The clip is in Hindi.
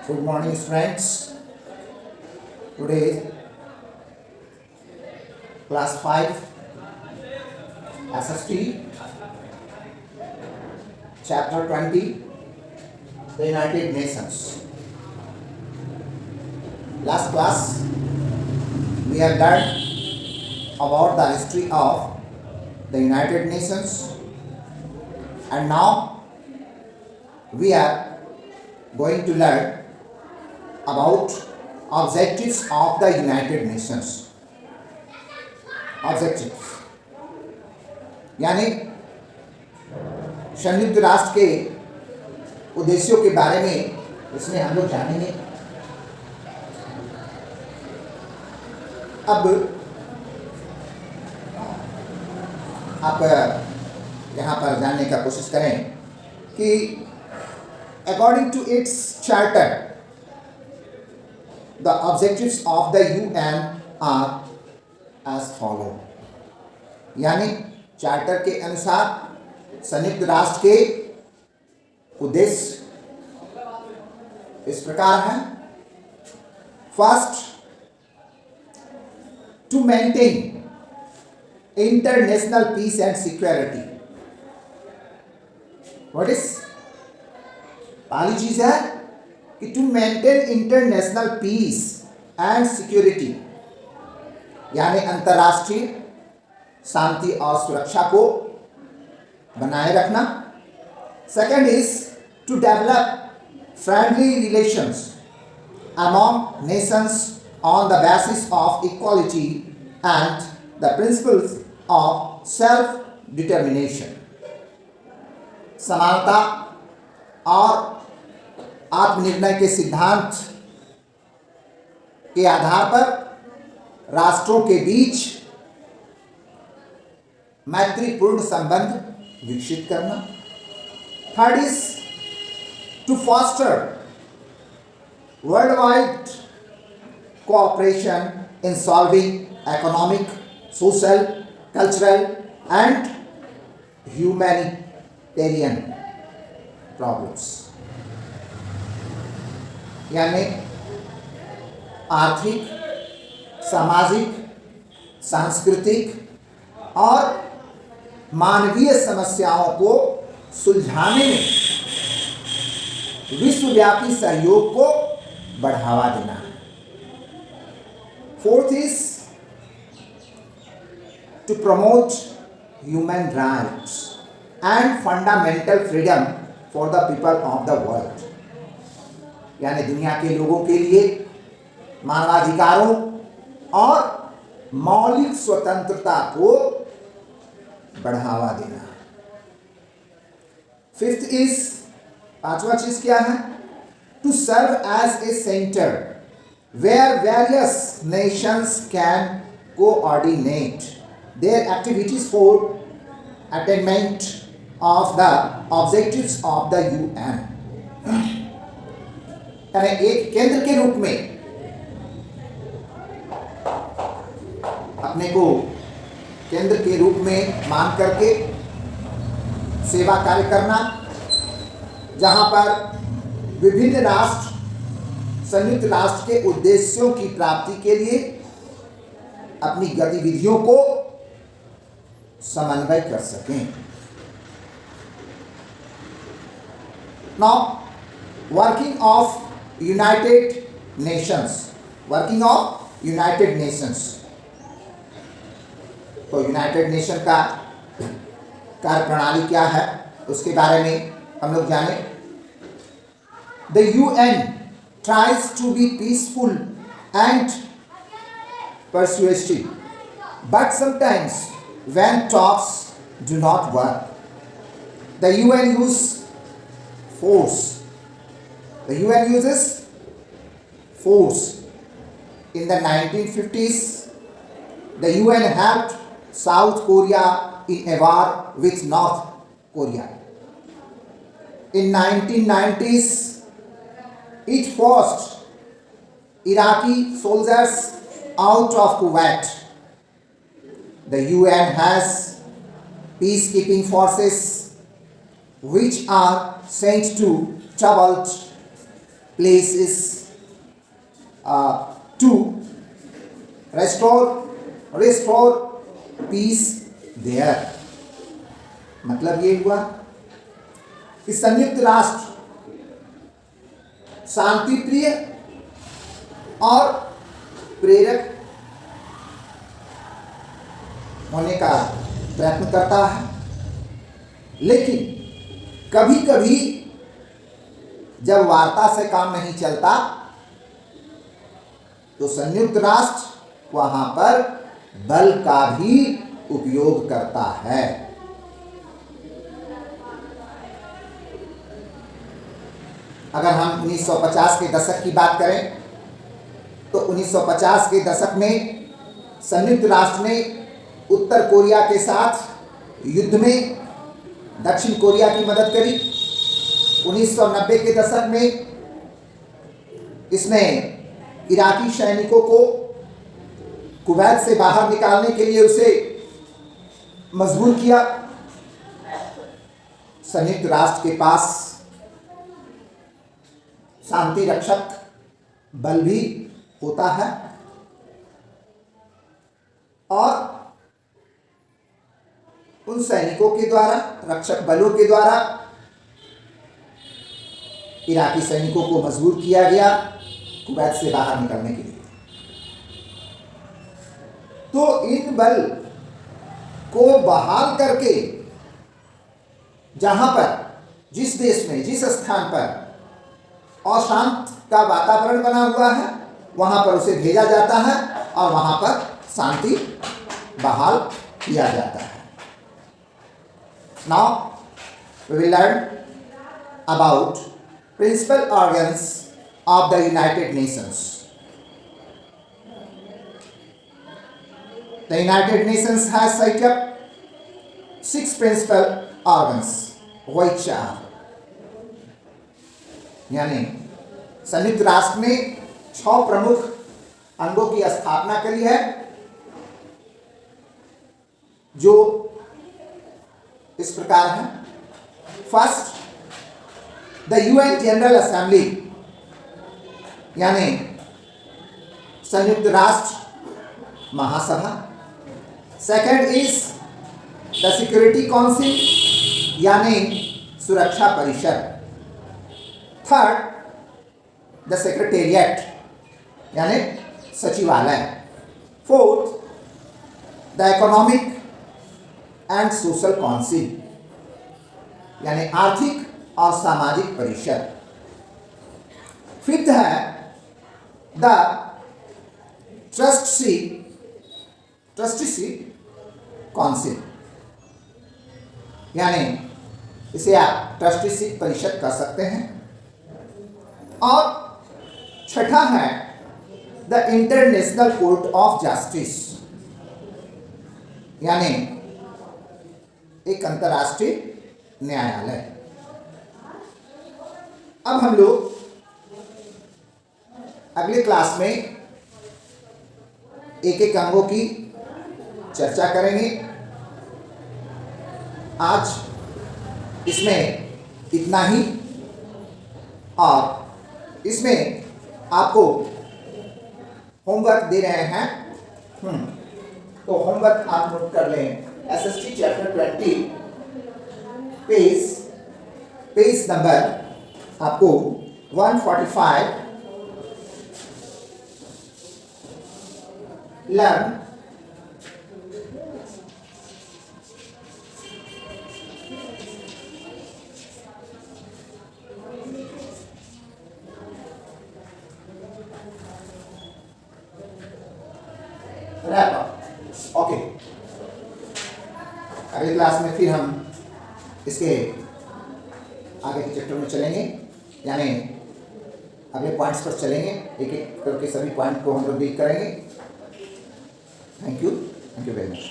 Good morning, friends. Today, class 5, SST, chapter 20, the United Nations. Last class, we have learned about the history of the United Nations, and now we are going to learn about objectives of the United Nations. Objectives यानी संयुक्त राष्ट्र के उद्देश्यों के बारे में इसमें हम लोग जानेंगे। अब आप यहाँ पर जानने का कोशिश करें कि according to its charter the objectives of the UN are as follow, यानी चार्टर के अनुसार संयुक्त राष्ट्र के उद्देश्य इस प्रकार हैं। First, to maintain international peace and security. What is पहली चीज है कि to maintain international peace and security, यानी अंतर्राष्ट्रीय शांति और सुरक्षा को बनाए रखना। Second is to develop friendly relations among nations on the basis of equality and the principles of self determination. समानता और आत्मनिर्णय के सिद्धांत के आधार पर राष्ट्रों के बीच मैत्रीपूर्ण संबंध विकसित करना। Third is to foster world wide cooperation in solving economic, social, cultural and humanitarian problems, यानी आर्थिक, सामाजिक, सांस्कृतिक और मानवीय समस्याओं को सुलझाने में विश्वव्यापी सहयोग को बढ़ावा देना है। Fourth is to promote human rights and fundamental freedom for the people of the world, यानी दुनिया के लोगों के लिए मानवाधिकारों और मौलिक स्वतंत्रता को बढ़ावा देना। फिफ्थ इज, पांचवा चीज क्या है, to serve as a centre where various nations can coordinate their activities for attainment of the objectives of the UN. यानी एक केंद्र के रूप में अपने को केंद्र के रूप में मान करके सेवा कार्य करना, जहां पर विभिन्न राष्ट्र संयुक्त राष्ट्र के उद्देश्यों की प्राप्ति के लिए अपनी गतिविधियों को समन्वय कर सकें। Now working of United Nations, working of United Nations. तो यूनाइटेड नेशन का कार्य प्रणाली क्या है उसके बारे में हम लोग जाने। The UN tries to be peaceful and persuasive, but sometimes when talks do not work, the UN uses force. The UN uses force. In the 1950s, the UN helped South Korea in a war with North Korea. In 1990s, it forced Iraqi soldiers out of Kuwait. The UN has peacekeeping forces which are sent to troubled place is to restore peace there. मतलब ये हुआ कि संयुक्त राष्ट्र शांति प्रिय और प्रेरक होने का प्रयत्न करता है, लेकिन कभी कभी जब वार्ता से काम नहीं चलता तो संयुक्त राष्ट्र वहां पर बल का भी उपयोग करता है। अगर हम 1950 के दशक की बात करें तो 1950 के दशक में संयुक्त राष्ट्र ने उत्तर कोरिया के साथ युद्ध में दक्षिण कोरिया की मदद करी। 1990 के दशक में इसने इराकी सैनिकों को कुवैत से बाहर निकालने के लिए उसे मजबूर किया। संयुक्त राष्ट्र के पास शांति रक्षक बल भी होता है और उन सैनिकों के द्वारा, रक्षक बलों के द्वारा इराकी सैनिकों को मजबूर किया गया कुवैत से बाहर निकलने के लिए। तो इन बल को बहाल करके जहां पर, जिस देश में, जिस स्थान पर अशांत का वातावरण बना हुआ है वहां पर उसे भेजा जाता है और वहां पर शांति बहाल किया जाता है। Now we will learn about principal organs of the United Nations. The United Nations has set up 6 principal organs, which are, यानी संयुक्त राष्ट्र ने 6 प्रमुख अंगों की स्थापना करी है जो इस प्रकार है। First, the UN general assembly, यानी संयुक्त राष्ट्र महासभा। Second is the security council, यानी सुरक्षा परिषद। थर्ड, द सेक्रेटेरिएट, यानी सचिवालय। Fourth, the economic and social council, यानी आर्थिक और सामाजिक परिषद। फिफ्थ है द ट्रस्टीशिप काउंसिल, यानी इसे आप ट्रस्टीशिप परिषद कह सकते हैं। और छठा है the international court of justice, यानी एक अंतर्राष्ट्रीय न्यायालय। अब हम लोग अगले क्लास में एक एक अंगों की चर्चा करेंगे। आज इसमें इतना ही, और इसमें आपको होमवर्क दे रहे हैं। तो होमवर्क आप नोट कर लें। SST चैप्टर 20 पेज नंबर आपको 145 लर्न रैप अप। ओके, अगली क्लास में फिर हम इसके आगे के चैप्टर में चलेंगे, यानी अगले पॉइंट्स पर चलेंगे। एक एक करके सभी पॉइंट को हम लोग डील करेंगे। Thank you very much.